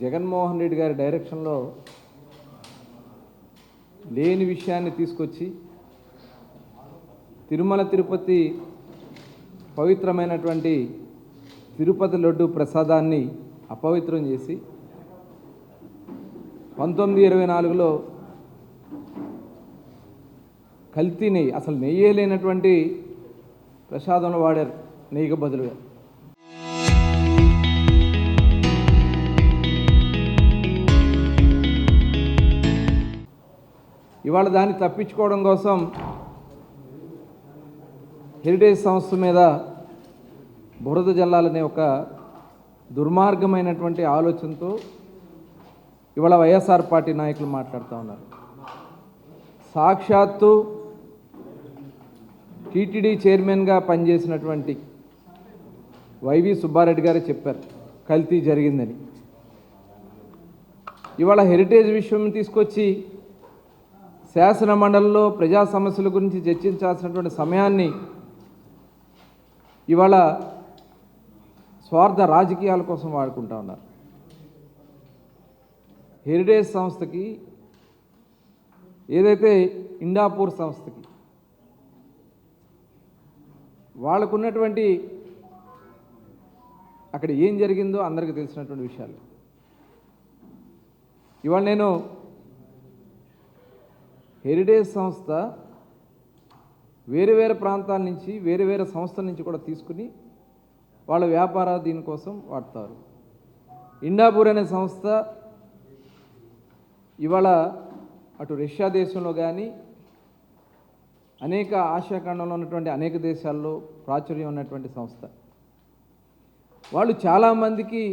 జగన్మోహన్ రెడ్డి గారి డైరెక్షన్లో లేని విషయాన్ని తీసుకొచ్చి తిరుమల తిరుపతి పవిత్రమైనటువంటి తిరుపతి లడ్డు ప్రసాదాన్ని అపవిత్రం చేసి 1924లో కల్తీ నెయ్యి, అసలు నెయ్యే లేనటువంటి ప్రసాదంలో వాడారు నెయ్యికి బదులుగా. ఇవాళ దాన్ని తప్పించుకోవడం కోసం హెరిటేజ్ సంస్థ మీద బురద జల్లాలనే ఒక దుర్మార్గమైనటువంటి ఆలోచనతో ఇవాళ వైఎస్ఆర్ పార్టీ నాయకులు మాట్లాడుతూ ఉన్నారు. సాక్షాత్తు టీటీడీ చైర్మన్గా పనిచేసినటువంటి వైవి సుబ్బారెడ్డి గారే చెప్పారు కల్తీ జరిగిందని. ఇవాళ హెరిటేజ్ విషయం తీసుకొచ్చి శాసన మండలిలో ప్రజా సమస్యల గురించి చర్చించాల్సినటువంటి సమయాన్ని ఇవాళ స్వార్థ రాజకీయాల కోసం వాడుకుంటా ఉన్నారు. హెరిటేజ్ సంస్థకి, ఏదైతే ఇండాపూర్ సంస్థకి వాళ్ళకున్నటువంటి అక్కడ ఏం జరిగిందో అందరికీ తెలిసినటువంటి విషయాలు. ఇవాళ నేను హెరిటేజ్ సంస్థ వేరే వేరే ప్రాంతాల నుంచి వేరే వేరే సంస్థల నుంచి కూడా తీసుకుని వాళ్ళ వ్యాపార దీనికోసం వాడతారు. ఇండాపూర్ అనే సంస్థ ఇవాళ అటు రష్యా దేశంలో కానీ అనేక ఆసియా ఖండంలో ఉన్నటువంటి అనేక దేశాల్లో ప్రాచుర్యం ఉన్నటువంటి సంస్థ. వాళ్ళు చాలామందికి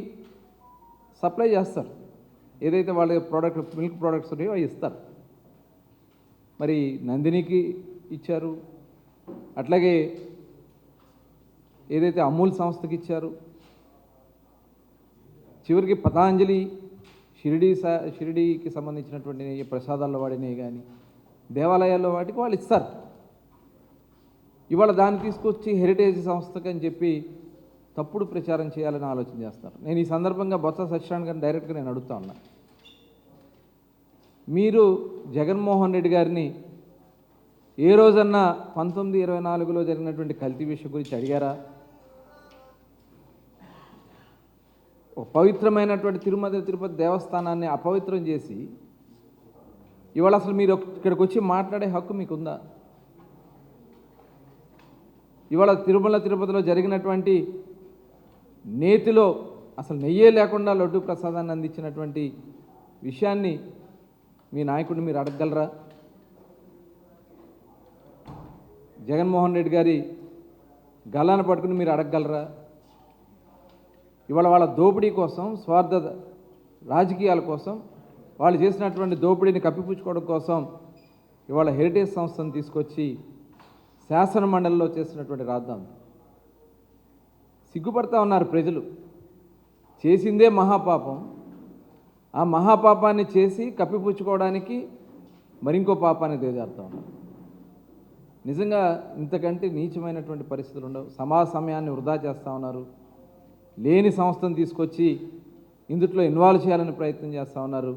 సప్లై చేస్తారు. ఏదైతే వాళ్ళ ప్రోడక్ట్ మిల్క్ ప్రోడక్ట్స్ ఉన్నాయో అవి ఇస్తారు. మరి నందినికి ఇచ్చారు, అట్లాగే ఏదైతే అమూల్ సంస్థకి ఇచ్చారు, చివరికి పతాంజలి షిరిడీకి సంబంధించినటువంటి ప్రసాదాల్లో వాడినవి కానీ దేవాలయాల్లో వాటికి వాళ్ళు ఇస్తారు. ఇవాళ దాన్ని తీసుకొచ్చి హెరిటేజ్ సంస్థకి అని చెప్పి తప్పుడు ప్రచారం చేయాలని ఆలోచన చేస్తారు. నేను ఈ సందర్భంగా బొత్స సత్యనారాయణ గారిని డైరెక్ట్గా నేను అడుగుతా ఉన్నా, మీరు జగన్మోహన్ రెడ్డి గారిని ఏ రోజన్నా 1924లో జరిగినటువంటి కల్తీ విషయం గురించి అడిగారా? ఒక పవిత్రమైనటువంటి తిరుపతి దేవస్థానాన్ని అపవిత్రం చేసి ఇవాళ అసలు మీరు ఇక్కడికి వచ్చి మాట్లాడే హక్కు మీకుందా? ఇవాళ తిరుపతిలో జరిగినటువంటి నేతిలో అసలు నెయ్యే లేకుండా లడ్డు ప్రసాదాన్ని అందించినటువంటి విషయాన్ని మీ నాయకుడిని మీరు అడగగలరా? జగన్మోహన్ రెడ్డి గారి గల్లాన్ని పట్టుకుని మీరు అడగగలరా? ఇవాళ వాళ్ళ దోపిడీ కోసం, స్వార్థ రాజకీయాల కోసం, వాళ్ళు చేసినటువంటి దోపిడీని కప్పిపుచ్చుకోవడం కోసం ఇవాళ హెరిటేజ్ సంస్థను తీసుకొచ్చి శాసన మండలిలో చేసినటువంటి రాద్దాం. సిగ్గుపడతా ఉన్నారు ప్రజలు. చేసిందే మహాపాపం. ఆ మహాపాపాన్ని చేసి కప్పిపుచ్చుకోవడానికి మరింకో పాపాన్ని దిగజారుతూ ఉన్నారు. నిజంగా ఇంతకంటే నీచమైనటువంటి పరిస్థితులు ఉండవు. సమయాన్ని వృధా చేస్తూ ఉన్నారు. లేని సంస్థను తీసుకొచ్చి ఇందుట్లో ఇన్వాల్వ్ చేయాలని ప్రయత్నం చేస్తూ ఉన్నారు.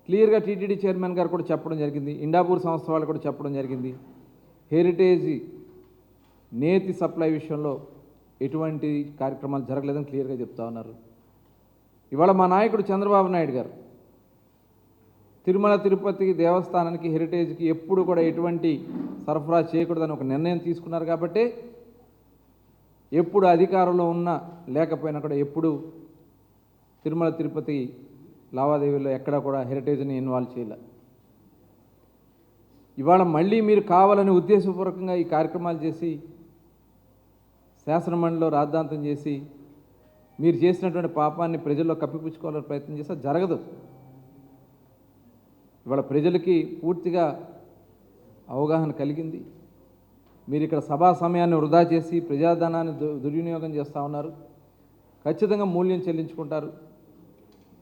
క్లియర్గా టీటీడీ చైర్మన్ గారు కూడా చెప్పడం జరిగింది, ఇండాపూర్ సంస్థ వాళ్ళు కూడా చెప్పడం జరిగింది, హెరిటేజ్ నేతి సప్లై విషయంలో ఎటువంటి కార్యక్రమాలు జరగలేదని క్లియర్గా చెప్తా ఉన్నారు. ఇవాళ మా నాయకుడు చంద్రబాబు నాయుడు గారు తిరుమల తిరుపతి దేవస్థానానికి, హెరిటేజ్కి ఎప్పుడు కూడా ఎటువంటి సరఫరా చేయకూడదని ఒక నిర్ణయం తీసుకున్నారు. కాబట్టి ఎప్పుడు అధికారంలో ఉన్నా లేకపోయినా కూడా ఎప్పుడు తిరుమల తిరుపతి లావాదేవీల్లో ఎక్కడా కూడా హెరిటేజ్ని ఇన్వాల్వ్ చేయలే. ఇవాళ మళ్ళీ మీరు కావాలని ఉద్దేశపూర్వకంగా ఈ కార్యక్రమాలు చేసి శాసనమండలిలో రాద్ధాంతం చేసి మీరు చేసినటువంటి పాపాన్ని ప్రజల్లో కప్పిపుచ్చుకోవాలని ప్రయత్నం చేస్తే జరగదు. ఇవాళ ప్రజలకి పూర్తిగా అవగాహన కలిగింది. మీరు ఇక్కడ సభా సమయాన్ని వృధా చేసి ప్రజాధనాన్ని దుర్వినియోగం చేస్తూ ఉన్నారు. ఖచ్చితంగా మూల్యం చెల్లించుకుంటారు.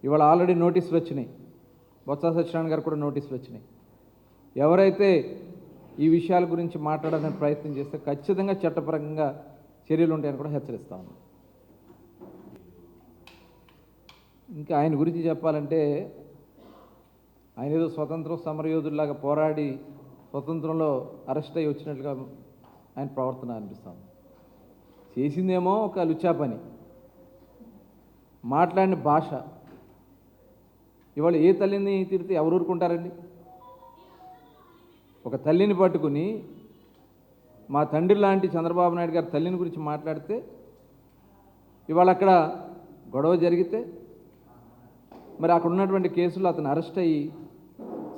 ఇవాళ ఆల్రెడీ నోటీసులు వచ్చినాయి. బొత్స సత్యనారాయణ గారు కూడా నోటీసులు వచ్చినాయి. ఎవరైతే ఈ విషయాల గురించి మాట్లాడాలని ప్రయత్నం చేస్తే ఖచ్చితంగా చట్టపరంగా చర్యలు ఉంటాయని కూడా హెచ్చరిస్తా ఉన్నాం. ఇంకా ఆయన గురించి చెప్పాలంటే ఆయన ఏదో స్వతంత్ర సమరయోధుల్లాగా పోరాడి స్వతంత్రంలో అరెస్ట్ అయ్యి వచ్చినట్లుగా ఆయన ప్రవర్తన అనిపిస్తాం. చేసిందేమో ఒక లుచ్చా పని, మాట్లాడిన భాష. ఇవాళ ఏ తల్లిని తిడితే ఎవరు ఊరుకుంటారండి? ఒక తల్లిని పట్టుకుని మా తండ్రి లాంటి చంద్రబాబు నాయుడు గారి తల్లిని గురించి మాట్లాడితే, ఇవాళ అక్కడ గొడవ జరిగితే మరి అక్కడ ఉన్నటువంటి కేసులో అతను అరెస్ట్ అయ్యి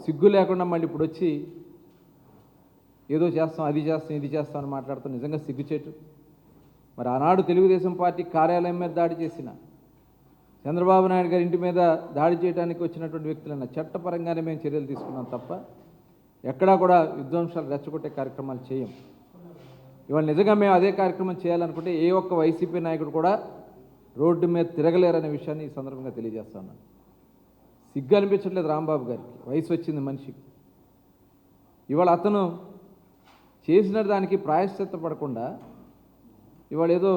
సిగ్గు లేకుండా మళ్ళీ ఇప్పుడు వచ్చి ఏదో చేస్తాం, అది చేస్తాం, ఇది చేస్తాం అని మాట్లాడుతాం. నిజంగా సిగ్గుచేటు. మరి ఆనాడు తెలుగుదేశం పార్టీ కార్యాలయం మీద దాడి చేసిన, చంద్రబాబు నాయుడు గారి ఇంటి మీద దాడి చేయడానికి వచ్చినటువంటి వ్యక్తులన్న చట్టపరంగానే మేము చర్యలు తీసుకున్నాం తప్ప ఎక్కడా కూడా విధ్వంసాలు రెచ్చగొట్టే కార్యక్రమాలు చేయం. ఇవాళ నిజంగా మేము అదే కార్యక్రమం చేయాలనుకుంటే ఏ ఒక్క వైసీపీ నాయకుడు కూడా రోడ్డు మీద తిరగలేరనే విషయాన్ని ఈ సందర్భంగా తెలియజేస్తా ఉన్నాను. సిగ్గు అనిపించట్లేదు రాంబాబు గారికి, వయసు వచ్చింది మనిషికి. ఇవాళ అతను చేసిన దానికి ప్రాయశ్చిత్త పడకుండా ఇవాళ ఏదో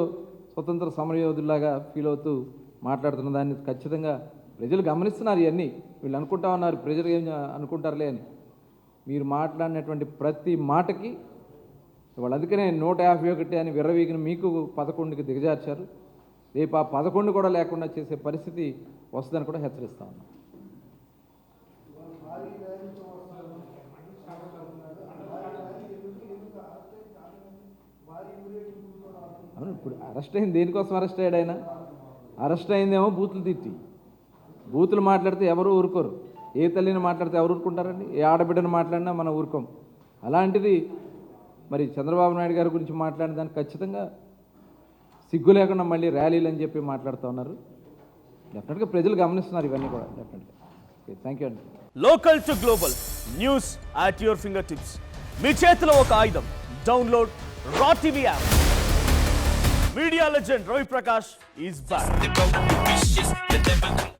స్వతంత్ర సమరయోధుల్లాగా ఫీల్ అవుతూ మాట్లాడుతున్న దాన్ని ఖచ్చితంగా ప్రజలు గమనిస్తున్నారు. ఇవన్నీ వీళ్ళు అనుకుంటా ఉన్నారు, ప్రజలు ఏం అనుకుంటారులే అని. మీరు మాట్లాడినటువంటి ప్రతి మాటకి ఇవాళ అందుకనే 151 అని విర్రవీగిన మీకు 11కి దిగజార్చారు. రేపు ఆ 11 కూడా లేకుండా చేసే పరిస్థితి వస్తుందని కూడా హెచ్చరిస్తా ఉన్నాం. అవును, ఇప్పుడు అరెస్ట్ అయింది దేనికోసం అరెస్ట్ అయ్యాడు ఆయన? అరెస్ట్ అయిందేమో బూతులు తిట్టి. బూతులు మాట్లాడితే ఎవరు ఊరుకోరు. ఏ తల్లిని మాట్లాడితే ఎవరు ఊరుకుంటారండి? ఏ ఆడబిడ్డను మాట్లాడినా మనం ఊరుకోం. అలాంటిది మరి చంద్రబాబు నాయుడు గారి గురించి మాట్లాడిన దానికి ఖచ్చితంగా సిగ్గు లేకుండా మళ్ళీ ర్యాలీలు అని చెప్పి మాట్లాడుతూ ఉన్నారు. డెఫినెట్గా ప్రజలు గమనిస్తున్నారు ఇవన్నీ కూడా. డెఫినెట్గా. ఓకే, థ్యాంక్ యూ అండి. Local to global news at your finger tips. మీ చేతిలో ఒక ఆయుధం. Download R TV app. Media legend Ravi Prakash is back.